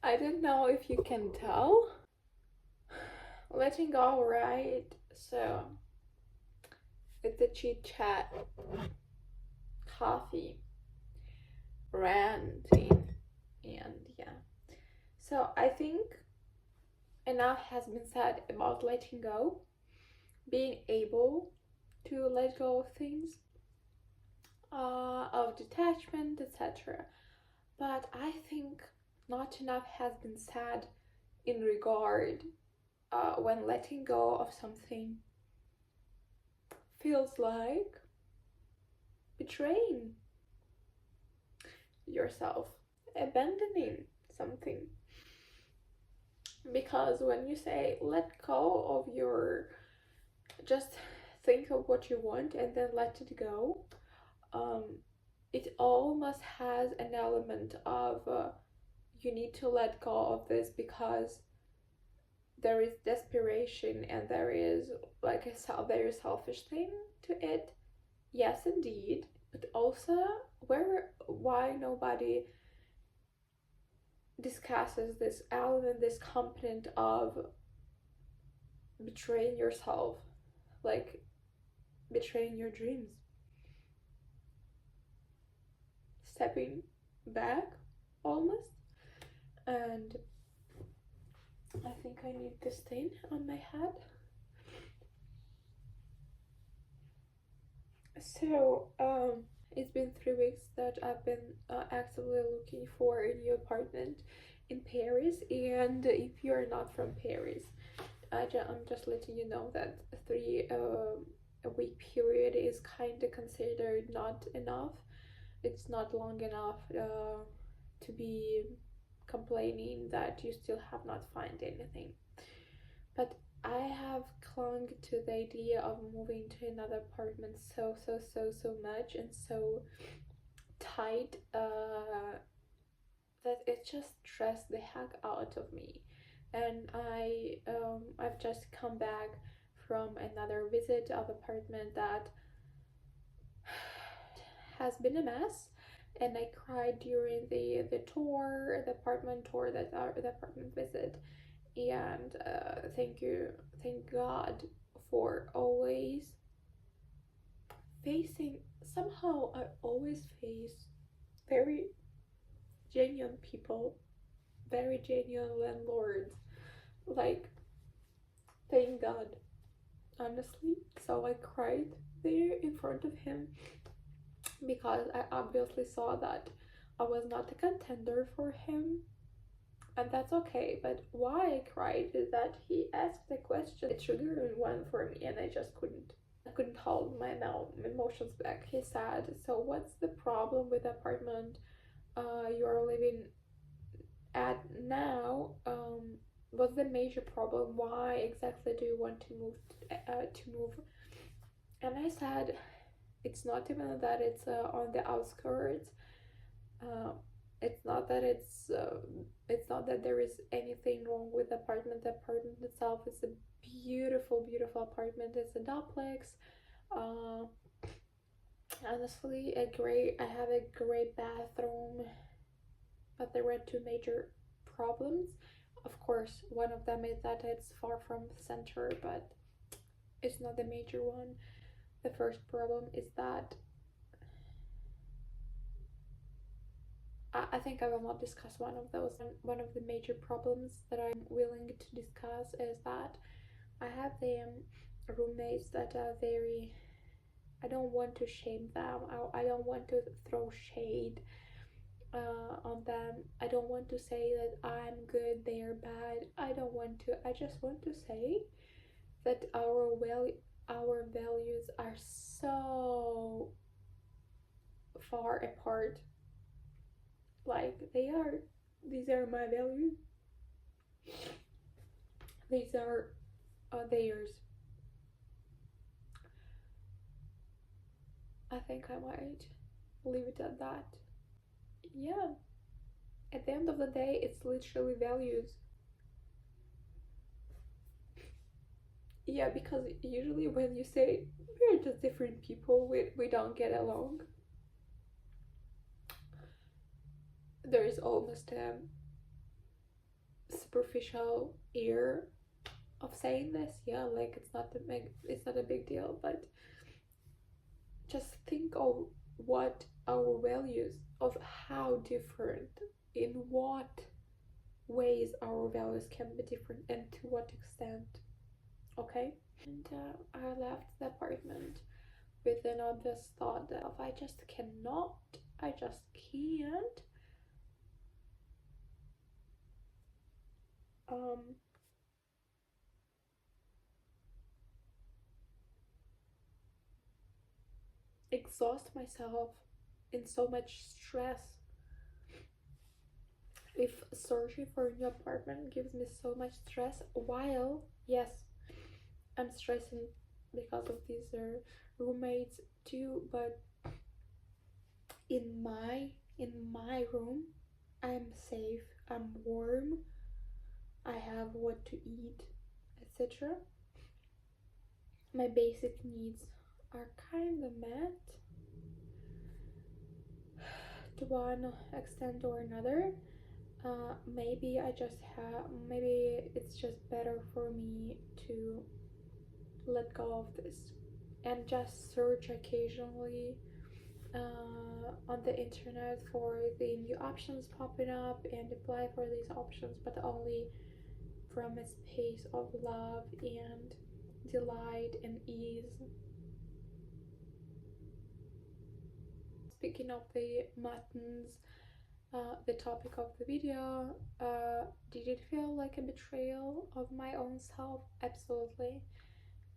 I don't know if you can tell. Letting go, right? So it's a chit chat, coffee, ranting, and yeah. So I think enough has been said about letting go, being able to let go of things, of detachment, etc. But I think not enough has been said in regard when letting go of something feels like betraying yourself, abandoning something. Because when you say let go of your, just think of what you want and then let it go, um, it almost has an element of you need to let go of this because there is desperation and there is like a very selfish thing to it. Yes, indeed, but also why nobody discusses this element, this component of betraying yourself, like betraying your dreams, stepping back almost. And I think I need this thing on my head. So, it's been 3 weeks that I've been actively looking for a new apartment in Paris. And if you're not from Paris, I'm just letting you know that a week period is kind of considered not enough. It's not long enough to be complaining that you still have not found anything. But I have clung to the idea of moving to another apartment so much and so tight that it just stressed the heck out of me. And I've just come back from another visit of apartment that has been a mess, and I cried during the apartment tour, the apartment visit. And thank God for always facing. Somehow I always face very genuine people, very genuine landlords. Like, thank God, honestly. So I cried there in front of him because I obviously saw that I was not a contender for him, and that's okay. But why I cried is that he asked a question, a triggering one for me, and I just couldn't hold my emotions back. He said, "So what's the problem with the apartment you're living at now? What's the major problem? Why exactly do you want to move to move?" And I said, "It's not even that it's on the outskirts. Uh, it's not that it's not that there is anything wrong with the apartment. The apartment itself is a beautiful apartment. It's a duplex. Uh, Honestly, I have a great bathroom, but there were two major problems. Of course, one of them is that it's far from the center, but it's not the major one. The first problem is that I think I will not discuss one of those. One of the major problems that I'm willing to discuss is that I have the roommates that are very, I don't want to shame them. I don't want to throw shade on them. I don't want to say that I'm good, they're bad. I just want to say that our values are so far apart. Like, these are my values, these are theirs. I think I might leave it at that. Yeah, at the end of the day, it's literally values. Yeah, because usually when you say we're just different people, we don't get along, there is almost superficial air of saying this. Yeah, like it's not a big deal, but just think of what our values, of how different, in what ways our values can be different, and to what extent. Okay. And I left the apartment with an obvious thought of I just cannot, I just can't um exhaust myself in so much stress if searching for a new apartment gives me so much stress, while yes, I'm stressing because of these roommates too, but in my room I'm safe, I'm warm, I have what to eat, etc. My basic needs are kind of met to one extent or another. Maybe it's just better for me to let go of this and just search occasionally on the internet for the new options popping up and apply for these options, but only from a space of love and delight and ease. Speaking of the muttons, the topic of the video, did it feel like a betrayal of my own self? Absolutely.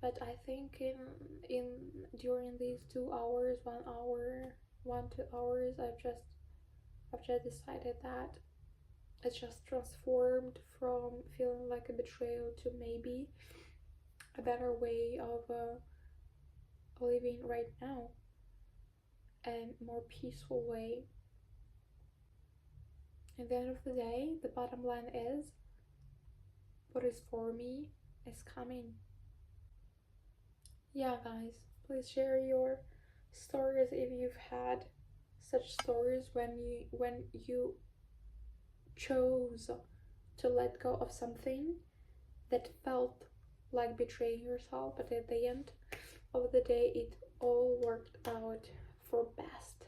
But I think in during these 2 hours, 1 hour, 1 2 hours, I've just decided that it's just transformed from feeling like a betrayal to maybe a better way of living right now, and more peaceful way. At the end of the day, the bottom line is what is for me is coming. Yeah, guys, please share your stories if you've had such stories when you chose to let go of something that felt like betraying yourself, but at the end of the day, it all worked out for best.